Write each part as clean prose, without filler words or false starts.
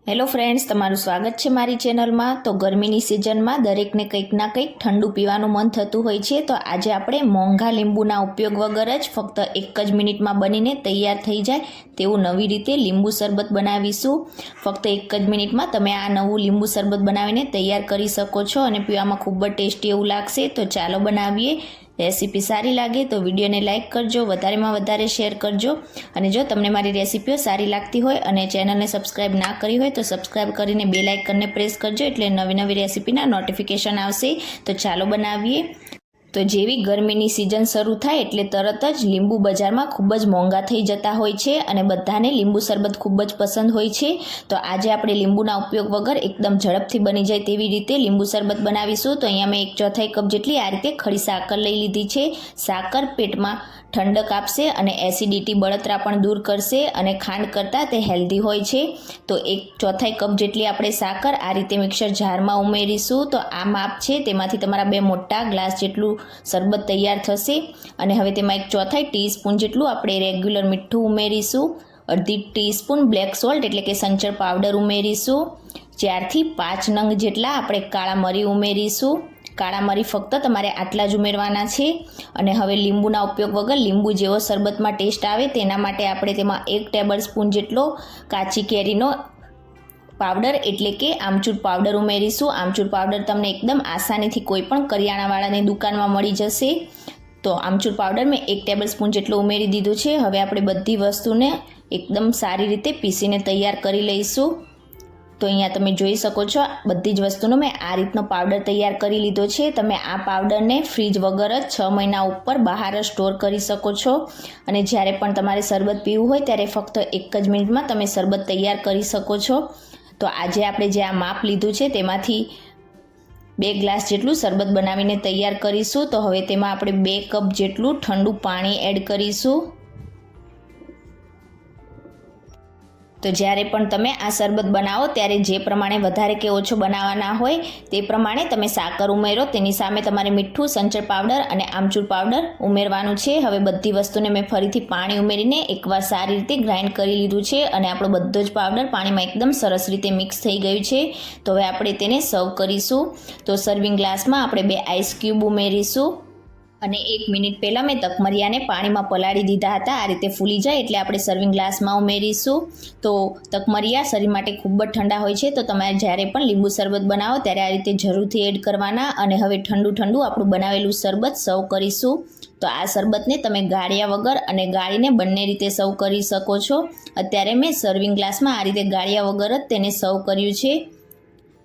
Hello friends, તમારું સ્વાગત છે મારી ચેનલમાં। તો ગરમીની સિઝનમાં દરેકને કંઈક ના કંઈક ઠંડુ પીવાનું મન થતું હોય છે। તો આજે આપણે મોંઘા લીંબુના ઉપયોગ વગર જ ફક્ત 1 જ મિનિટમાં બનીને તૈયાર થઈ જાય તેવું નવી રીતે લીંબુ શરબત બનાવીશું। ફક્ત 1 જ મિનિટમાં તમે આ નવું લીંબુ શરબત બનાવીને તૈયાર કરી શકો છો અને પીવામાં ખૂબ જ ટેસ્ટી એવું લાગશે। તો ચાલો બનાવીએ। રેસીપી સારી લાગે તો વિડીયોને લાઇક કરજો, વધારેમાં વધારે શેર કરજો અને જો તમને મારી રેસીપીઓ સારી લાગતી હોય અને ચેનલને સબસ્ક્રાઇબ ના કરી હોય તો સબસ્ક્રાઇબ કરીને બેલ આઇકનને પ્રેસ કરજો એટલે નવી નવી રેસીપીના નોટિફિકેશન આવશે। તો ચાલો બનાવીએ। તો જેવી ગરમીની સિઝન શરૂ થાય એટલે તરત જ લીંબુ બજારમાં ખૂબ જ મોંઘા થઈ જતા હોય છે અને બધાને લીંબુ શરબત ખૂબ જ પસંદ હોય છે। તો આજે આપણે લીંબુના ઉપયોગ વગર એકદમ ઝડપથી બની જાય તેવી રીતે લીંબુ શરબત બનાવીશું। તો અહીંયા મેં 1/4 કપ જેટલી આ રીતે ખડી સાકર લઈ લીધી છે। સાકર પેટમાં ઠંડક આપશે અને એસિડિટી બળતરા પણ દૂર કરશે અને ખાંડ કરતાં તે હેલ્ધી હોય છે। તો 1/4 કપ જેટલી આપણે સાકર આ રીતે મિક્સર જારમાં ઉમેરીશું। તો આ માપ છે તેમાંથી તમારા 2 મોટા ગ્લાસ જેટલું શરબત તૈયાર થશે અને હવે તેમાં 1/4 ટીસ્પૂન જેટલું આપણે રેગ્યુલર મીઠું ઉમેરીશું। અડધી ટીસ્પૂન બ્લેક સોલ્ટ એટલે કે સંચળ પાવડર ઉમેરીશું। 4 થી 5 નંગ જેટલા આપણે કાળા મરી ઉમેરીશું। કાળા મરી ફક્ત તમારે આટલા જ ઉમેરવાના છે અને હવે લીંબુના ઉપયોગ વગર લીંબુ જેવો શરબતમાં ટેસ્ટ આવે તેના માટે આપણે તેમાં 1 ટેબલ સ્પૂન જેટલો કાચી કેરીનો પાવડર એટલે કે આમચૂર પાવડર ઉમેરીશું। આમચૂર પાવડર તમને એકદમ આસાનીથી કોઈ પણ કરિયાણાવાળાની દુકાનમાં મળી જશે। તો આમચૂર પાવડર મેં 1 ટેબલ સ્પૂન જેટલો ઉમેરી દીધું છે। હવે આપણે બધી વસ્તુને એકદમ સારી રીતે પીસીને તૈયાર કરી લઈશું। તો અહીંયા તમે જોઈ શકો છો બધી જ વસ્તુનો મેં આ રીતનો પાવડર તૈયાર કરી લીધો છે। તમે આ પાવડરને ફ્રીજ વગર જ 6 મહિના ઉપર બહાર સ્ટોર કરી શકો છો અને જ્યારે પણ તમારે શરબત પીવું હોય ત્યારે ફક્ત 1 જ મિનિટમાં તમે શરબત તૈયાર કરી શકો છો। તો આજે આપણે જે આ માપ લીધું છે તેમાંથી 2 ગ્લાસ જેટલું શરબત બનાવીને તૈયાર કરીશું। તો હવે તેમાં આપણે 2 કપ જેટલું ઠંડુ પાણી એડ કરીશું। તો જ્યારે પણ તમે આ શરબત બનાવો ત્યારે જે પ્રમાણે વધારે કે ઓછો બનાવવાના હોય તે પ્રમાણે તમે સાકર ઉમેરો, તેની સામે તમારે મીઠું, સંચળ પાવડર અને આમચૂર પાવડર ઉમેરવાનું છે। હવે બધી વસ્તુને મેં ફરીથી પાણી ઉમેરીને એકવાર સારી રીતે ગ્રાઇન્ડ કરી લીધું છે અને આપણો બધો જ પાવડર પાણીમાં એકદમ સરસ રીતે મિક્સ થઈ ગયું છે। તો હવે આપણે તેને સર્વ કરીશું। તો સર્વિંગ ગ્લાસમાં આપણે 2 આઈસ ક્યુબ ઉમેરીશું અને 1 મિનિટ પહેલાં મેં તકમરિયાને પાણીમાં પલાળી દીધા હતા આ રીતે ફૂલી જાય એટલે આપણે સર્વિંગ ગ્લાસમાં ઉમેરીશું। તો તકમરિયા શરીર માટે ખૂબ જ ઠંડા હોય છે, તો તમારે જ્યારે પણ લીંબુ શરબત બનાવો ત્યારે આ રીતે જરૂરથી એડ કરવાના। અને હવે ઠંડુ આપણું બનાવેલું શરબત સર્વ કરીશું। તો આ શરબતને તમે ગાળ્યા વગર અને ગાળીને બંને રીતે સર્વ કરી શકો છો। અત્યારે મેં સર્વિંગ ગ્લાસમાં આ રીતે ગાળ્યા વગર જ તેને સર્વ કર્યું છે।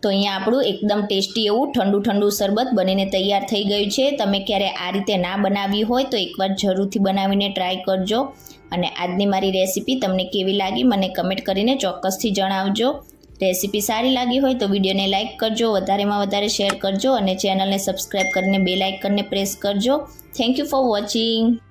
તો અહીંયા આપણું એકદમ ટેસ્ટી એવું ઠંડુ શરબત બનીને તૈયાર થઈ ગયું છે। તમે ક્યારે આ રીતે ના બનાવી હોય તો એકવાર જરૂરથી બનાવીને ટ્રાય કરજો અને આજની મારી રેસીપી તમને કેવી લાગી મને કમેન્ટ કરીને ચોક્કસથી જણાવજો। રેસીપી સારી લાગી હોય તો વિડીયોને લાઇક કરજો, વધારેમાં વધારે શેર કરજો અને ચેનલને સબસ્ક્રાઇબ કરીને બેલ આઇકનને પ્રેસ કરજો। Thank you for watching.